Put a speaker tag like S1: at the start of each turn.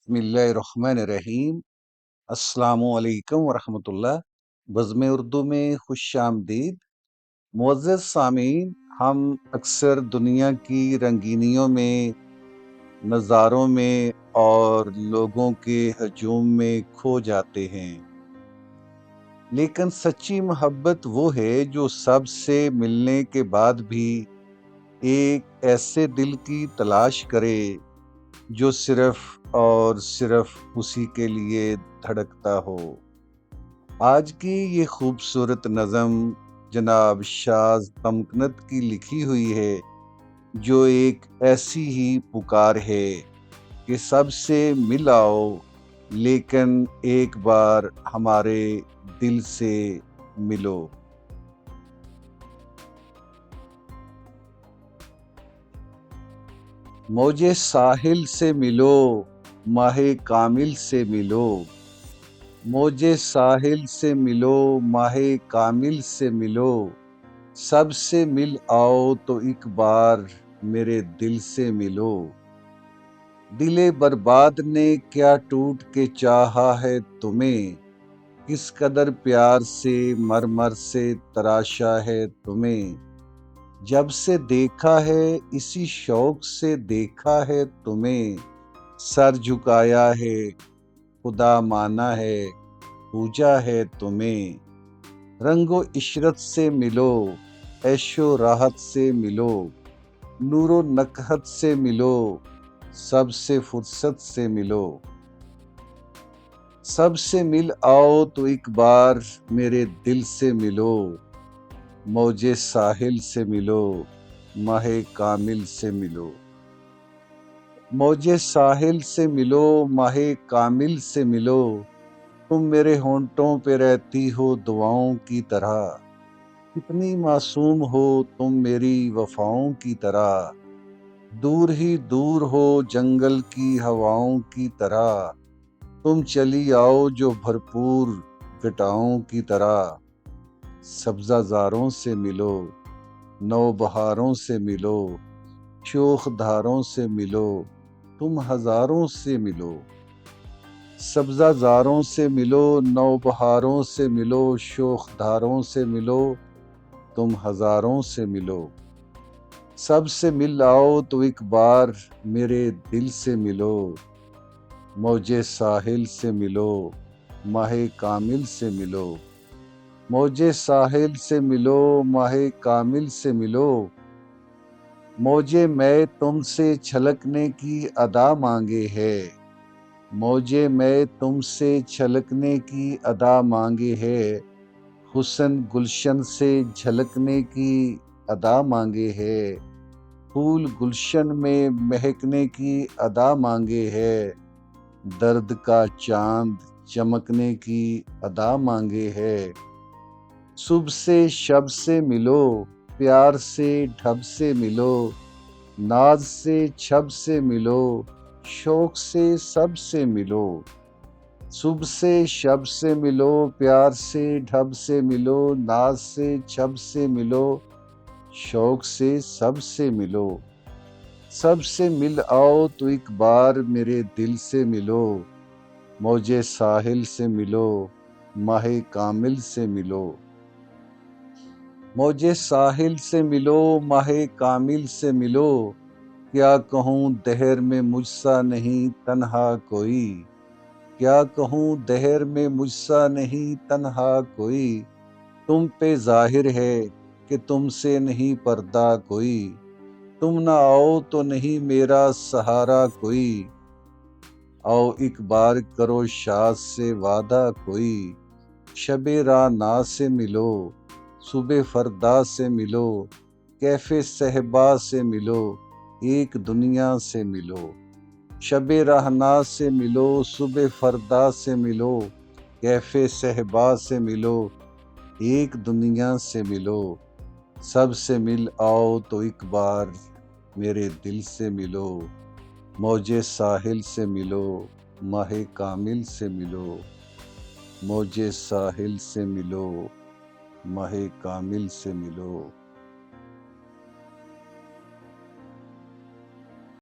S1: بسم اللہ الرحمن الرحیم۔ السلام علیکم ورحمۃ اللہ۔ بزم اردو میں خوش آمدید۔ معزز سامعین، ہم اکثر دنیا کی رنگینیوں میں، نظاروں میں اور لوگوں کے ہجوم میں کھو جاتے ہیں، لیکن سچی محبت وہ ہے جو سب سے ملنے کے بعد بھی ایک ایسے دل کی تلاش کرے جو صرف اور صرف اسی کے لیے دھڑکتا ہو۔ آج کی یہ خوبصورت نظم جناب شاذ تمکنت کی لکھی ہوئی ہے، جو ایک ایسی ہی پکار ہے کہ سب سے مل آؤ، لیکن ایک بار ہمارے دل سے ملو۔ موجے ساحل سے ملو، ماہ کامل سے ملو۔ موجے ساحل سے ملو، ماہ کامل سے ملو۔ سب سے مل آؤ تو ایک بار میرے دل سے ملو۔ دل برباد نے کیا ٹوٹ کے چاہا ہے تمہیں، کس قدر پیار سے مر مر سے تراشا ہے تمہیں۔ جب سے دیکھا ہے اسی شوق سے دیکھا ہے تمہیں، سر جھکایا ہے خدا مانا ہے پوجا ہے تمہیں۔ رنگ و عشرت سے ملو، عیش و راحت سے ملو، نور و نکہت سے ملو، سب سے فرصت سے ملو۔ سب سے مل آؤ تو ایک بار میرے دل سے ملو۔ موجے ساحل سے ملو، ماہ کامل سے ملو۔ موجے ساحل سے ملو، ماہ کامل سے ملو۔ تم میرے ہونٹوں پہ رہتی ہو دعاؤں کی طرح، کتنی معصوم ہو تم میری وفاؤں کی طرح۔ دور ہی دور ہو جنگل کی ہواؤں کی طرح، تم چلی آؤ جو بھرپور گٹاؤں کی طرح۔ سبزہ زاروں سے ملو، نو بہاروں سے ملو، شوخ دھاروں سے ملو، تم ہزاروں سے ملو۔ سبزہ زاروں سے ملو، نو بہاروں سے ملو، شوخ دھاروں سے ملو، تم ہزاروں سے ملو۔ سب سے مل آؤ تو ایک بار میرے دل سے ملو۔ موجے ساحل سے ملو، ماہ کامل سے ملو۔ موجے ساحل سے ملو، ماہ کامل سے ملو۔ موجے میں تم سے چھلکنے کی ادا مانگے ہے، موجے میں تم سے چھلکنے کی ادا مانگے ہے۔ حسن گلشن سے جھلکنے کی ادا مانگے ہے، پھول گلشن میں مہکنے کی ادا مانگے ہے۔ درد کا چاند چمکنے کی ادا مانگے ہے۔ صبح سے شب سے ملو، پیار سے ڈھب سے ملو، ناز سے چھب سے ملو، شوق سے سب سے ملو۔ صبح سے شب سے ملو، پیار سے ڈھب سے ملو، ناز سے چھب سے ملو، شوق سے سب سے ملو۔ سب سے مل آؤ تو ایک بار میرے دل سے ملو۔ موجے ساحل سے ملو، ماہ کامل سے ملو۔ موجے ساحل سے ملو، ماہ کامل سے ملو۔ کیا کہوں دہر میں مجھ سا نہیں تنہا کوئی، کیا کہوں دہر میں مجھ سا نہیں تنہا کوئی۔ تم پہ ظاہر ہے کہ تم سے نہیں پردہ کوئی، تم نہ آؤ تو نہیں میرا سہارا کوئی۔ آؤ ایک بار کرو شاذ سے وعدہ کوئی، شب رانا سے ملو، صبح فردا سے ملو، کیف صہبا سے ملو، ایک دنیا سے ملو۔ شب رہنا سے ملو، صبح فردا سے ملو، کیف صہبا سے ملو، ایک دنیا سے ملو۔ سب سے مل آؤ تو ایک بار میرے دل سے ملو۔ موجے ساحل سے ملو، ماہ کامل سے ملو۔ موجے ساحل سے ملو، ماہ کامل سے ملو۔